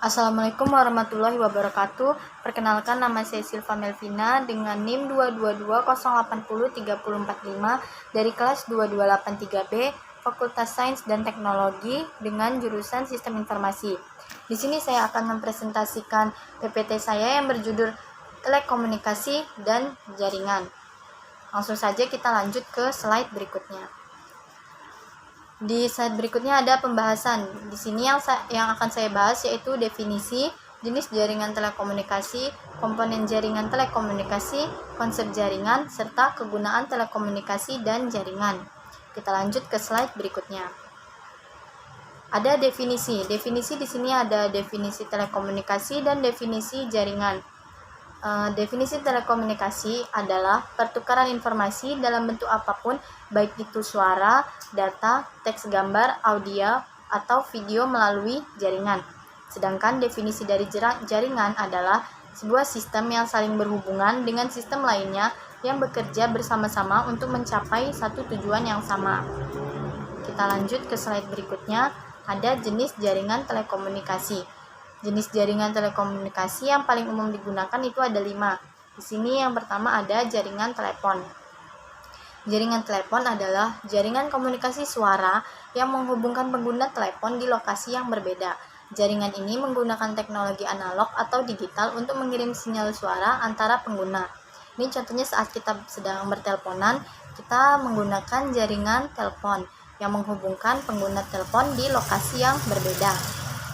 Assalamualaikum warahmatullahi wabarakatuh. Perkenalkan, nama saya Silva Melvina dengan NIM 222080345 dari kelas 2283B Fakultas Sains dan Teknologi dengan jurusan Sistem Informasi. Di sini saya akan mempresentasikan PPT saya yang berjudul Telekomunikasi dan Jaringan. Langsung saja kita lanjut ke slide berikutnya. Di slide berikutnya ada pembahasan. Di sini yang akan saya bahas yaitu definisi, jenis jaringan telekomunikasi, komponen jaringan telekomunikasi, konsep jaringan, serta kegunaan telekomunikasi dan jaringan. Kita lanjut ke slide berikutnya. Ada definisi. Definisi di sini ada definisi telekomunikasi dan definisi jaringan. Definisi telekomunikasi adalah pertukaran informasi dalam bentuk apapun, baik itu suara, data, teks, gambar, audio, atau video melalui jaringan. Sedangkan definisi dari jaringan adalah sebuah sistem yang saling berhubungan dengan sistem lainnya yang bekerja bersama-sama untuk mencapai satu tujuan yang sama. Kita lanjut ke slide berikutnya. Ada jenis jaringan telekomunikasi. Jenis jaringan telekomunikasi yang paling umum digunakan itu ada 5. Di sini yang pertama ada jaringan telepon. Jaringan telepon adalah jaringan komunikasi suara yang menghubungkan pengguna telepon di lokasi yang berbeda. Jaringan ini menggunakan teknologi analog atau digital untuk mengirim sinyal suara antara pengguna. Ini contohnya saat kita sedang berteleponan, kita menggunakan jaringan telepon yang menghubungkan pengguna telepon di lokasi yang berbeda.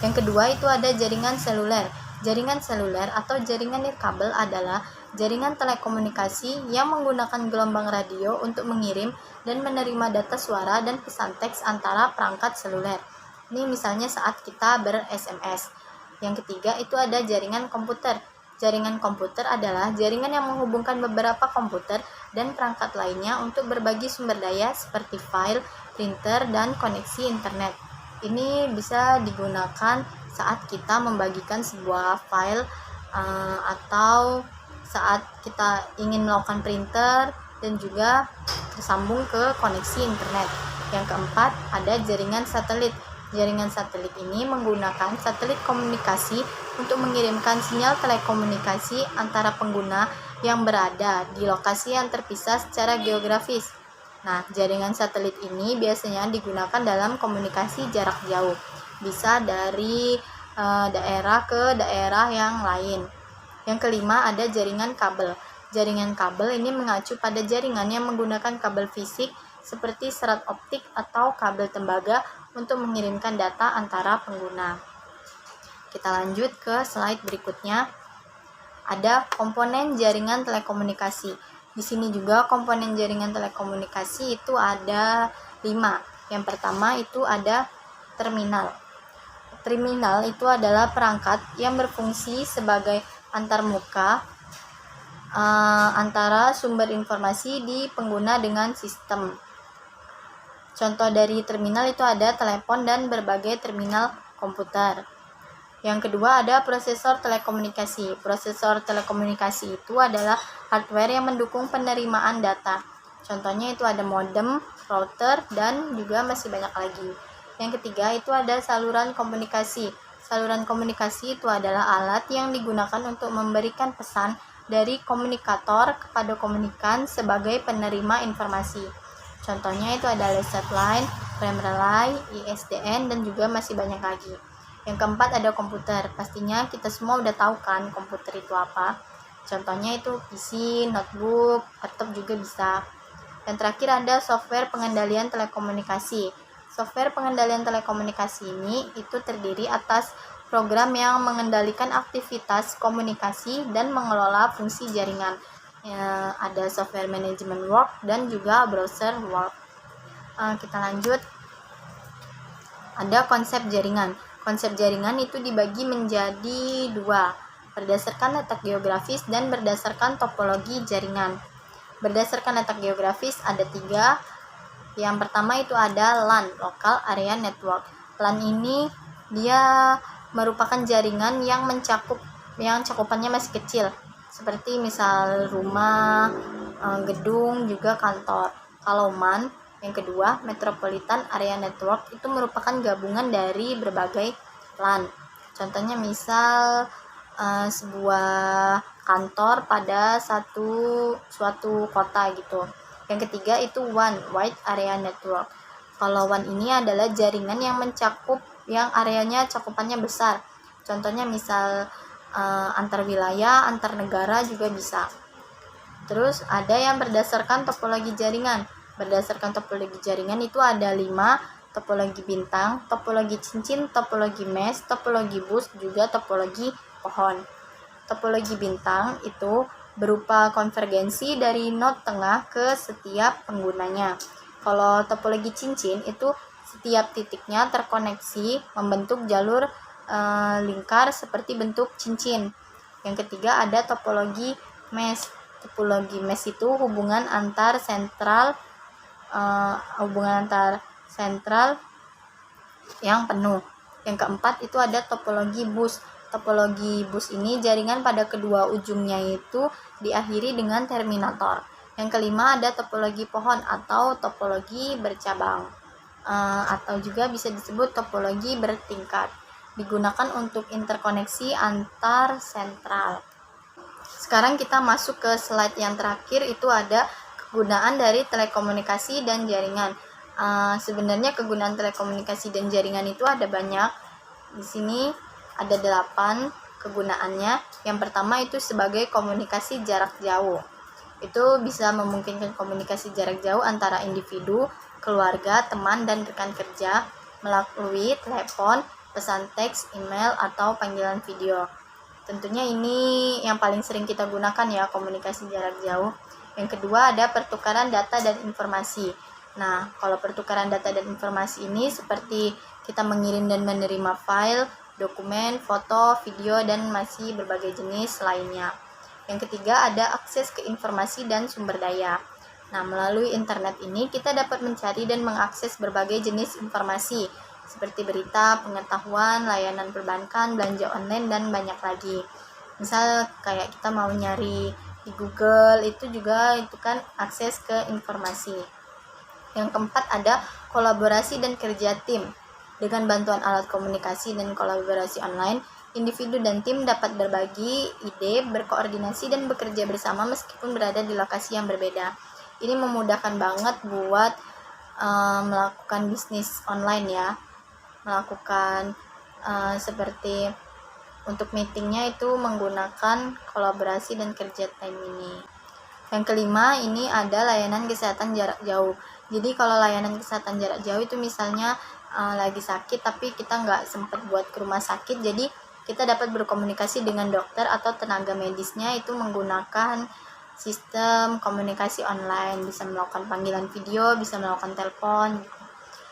Yang kedua itu ada jaringan seluler. Jaringan seluler atau jaringan nirkabel adalah jaringan telekomunikasi yang menggunakan gelombang radio untuk mengirim dan menerima data suara dan pesan teks antara perangkat seluler. Ini misalnya saat kita ber-SMS. Yang ketiga itu ada jaringan komputer. Jaringan komputer adalah jaringan yang menghubungkan beberapa komputer dan perangkat lainnya untuk berbagi sumber daya seperti file, printer, dan koneksi internet. Ini bisa digunakan saat kita membagikan sebuah file atau saat kita ingin melakukan printer dan juga tersambung ke koneksi internet. Yang keempat, ada jaringan satelit. Jaringan satelit ini menggunakan satelit komunikasi untuk mengirimkan sinyal telekomunikasi antara pengguna yang berada di lokasi yang terpisah secara geografis. Nah, jaringan satelit ini biasanya digunakan dalam komunikasi jarak jauh. Bisa dari daerah ke daerah yang lain. Yang kelima ada jaringan kabel. Jaringan kabel ini mengacu pada jaringan yang menggunakan kabel fisik seperti serat optik atau kabel tembaga untuk mengirimkan data antara pengguna. Kita lanjut ke slide berikutnya. Ada komponen jaringan telekomunikasi. Di sini juga komponen jaringan telekomunikasi itu ada 5. Yang pertama itu ada terminal. Terminal itu adalah perangkat yang berfungsi sebagai antarmuka antara sumber informasi di pengguna dengan sistem. Contoh dari terminal itu ada telepon dan berbagai terminal komputer. Yang kedua ada prosesor telekomunikasi. Prosesor telekomunikasi itu adalah hardware yang mendukung penerimaan data. Contohnya itu ada modem, router, dan juga masih banyak lagi. Yang ketiga itu ada saluran komunikasi. Saluran komunikasi itu adalah alat yang digunakan untuk memberikan pesan dari komunikator kepada komunikan sebagai penerima informasi. Contohnya itu ada reset line, frame relay, ISDN, dan juga masih banyak lagi. Yang keempat ada komputer. Pastinya kita semua udah tahu kan komputer itu apa. Contohnya itu PC, notebook, laptop juga bisa. Yang terakhir ada software pengendalian telekomunikasi. Software pengendalian telekomunikasi ini itu terdiri atas program yang mengendalikan aktivitas komunikasi dan mengelola fungsi jaringan. Ada software management work dan juga browser work. Kita lanjut. Ada konsep jaringan. Konsep jaringan itu dibagi menjadi 2, berdasarkan letak geografis dan berdasarkan topologi jaringan. Berdasarkan letak geografis ada 3. Yang pertama itu ada LAN, Local Area Network. LAN ini dia merupakan jaringan yang cakupannya masih kecil, seperti misal rumah, gedung, juga kantor. Kalau MAN Yang kedua, Metropolitan Area Network itu merupakan gabungan dari berbagai LAN. Contohnya misal sebuah kantor pada suatu kota gitu. Yang ketiga itu WAN, Wide Area Network. Kalau WAN ini adalah jaringan yang areanya cakupannya besar. Contohnya misal antar wilayah, antar negara juga bisa. Terus ada yang berdasarkan topologi jaringan. Berdasarkan topologi jaringan itu ada 5: topologi bintang, topologi cincin, topologi mesh, topologi bus, juga topologi pohon. Topologi bintang itu berupa konvergensi dari node tengah ke setiap penggunanya. Kalau topologi cincin itu setiap titiknya terkoneksi membentuk jalur lingkar seperti bentuk cincin. Yang ketiga ada topologi mesh. Topologi mesh itu hubungan antar sentral yang penuh. Yang keempat itu ada topologi bus. Topologi bus ini jaringan pada kedua ujungnya itu diakhiri dengan terminator. Yang kelima ada topologi pohon atau topologi bercabang, atau juga bisa disebut topologi bertingkat. Digunakan untuk interkoneksi antar sentral. Sekarang kita masuk ke slide yang terakhir, itu ada kegunaan dari telekomunikasi dan jaringan. Sebenarnya kegunaan telekomunikasi dan jaringan itu ada banyak. Di sini ada 8 kegunaannya. Yang pertama itu sebagai komunikasi jarak jauh. Itu bisa memungkinkan komunikasi jarak jauh antara individu, keluarga, teman, dan rekan kerja melalui telepon, pesan teks, email, atau panggilan video. Tentunya ini yang paling sering kita gunakan ya, komunikasi jarak jauh. Yang kedua ada pertukaran data dan informasi. Nah, kalau pertukaran data dan informasi ini seperti kita mengirim dan menerima file, dokumen, foto, video, dan masih berbagai jenis lainnya. Yang ketiga ada akses ke informasi dan sumber daya. Nah, melalui internet ini kita dapat mencari dan mengakses berbagai jenis informasi seperti berita, pengetahuan, layanan perbankan, belanja online, dan banyak lagi. Misal kayak kita mau nyari di Google, itu kan akses ke informasi. Yang keempat ada kolaborasi dan kerja tim. Dengan bantuan alat komunikasi dan kolaborasi online, individu dan tim dapat berbagi ide, berkoordinasi, dan bekerja bersama meskipun berada di lokasi yang berbeda. Ini memudahkan banget buat melakukan bisnis online ya. Melakukan seperti untuk meetingnya itu menggunakan kolaborasi dan kerja tim ini. Yang kelima ini ada layanan kesehatan jarak jauh. Jadi kalau layanan kesehatan jarak jauh itu misalnya lagi sakit tapi kita nggak sempat buat ke rumah sakit, jadi kita dapat berkomunikasi dengan dokter atau tenaga medisnya itu menggunakan sistem komunikasi online, bisa melakukan panggilan video, bisa melakukan telepon.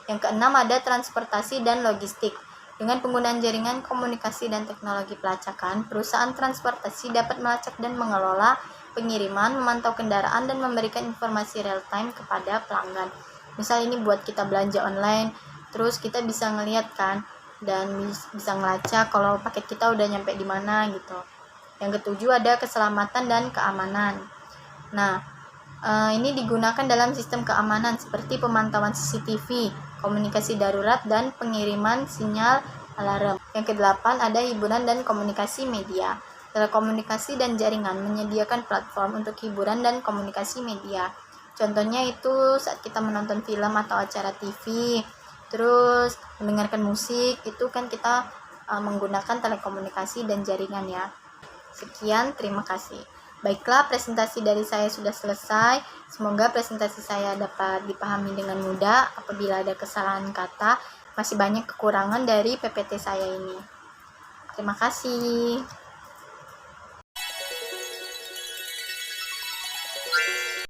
Yang keenam ada transportasi dan logistik. Dengan penggunaan jaringan komunikasi dan teknologi pelacakan, perusahaan transportasi dapat melacak dan mengelola pengiriman, memantau kendaraan, dan memberikan informasi real time kepada pelanggan. Misal ini buat kita belanja online, terus kita bisa ngeliat kan, dan bisa ngelacak kalau paket kita udah nyampe di mana gitu. Yang ketujuh ada keselamatan dan keamanan. Nah, ini digunakan dalam sistem keamanan seperti pemantauan CCTV, komunikasi darurat, dan pengiriman sinyal alarm. Yang kedelapan ada hiburan dan komunikasi media. Telekomunikasi dan jaringan menyediakan platform untuk hiburan dan komunikasi media. Contohnya itu saat kita menonton film atau acara TV, terus mendengarkan musik, itu kan kita menggunakan telekomunikasi dan jaringan ya. Sekian, terima kasih. Baiklah, presentasi dari saya sudah selesai. Semoga presentasi saya dapat dipahami dengan mudah. Apabila ada kesalahan kata, masih banyak kekurangan dari PPT saya ini. Terima kasih.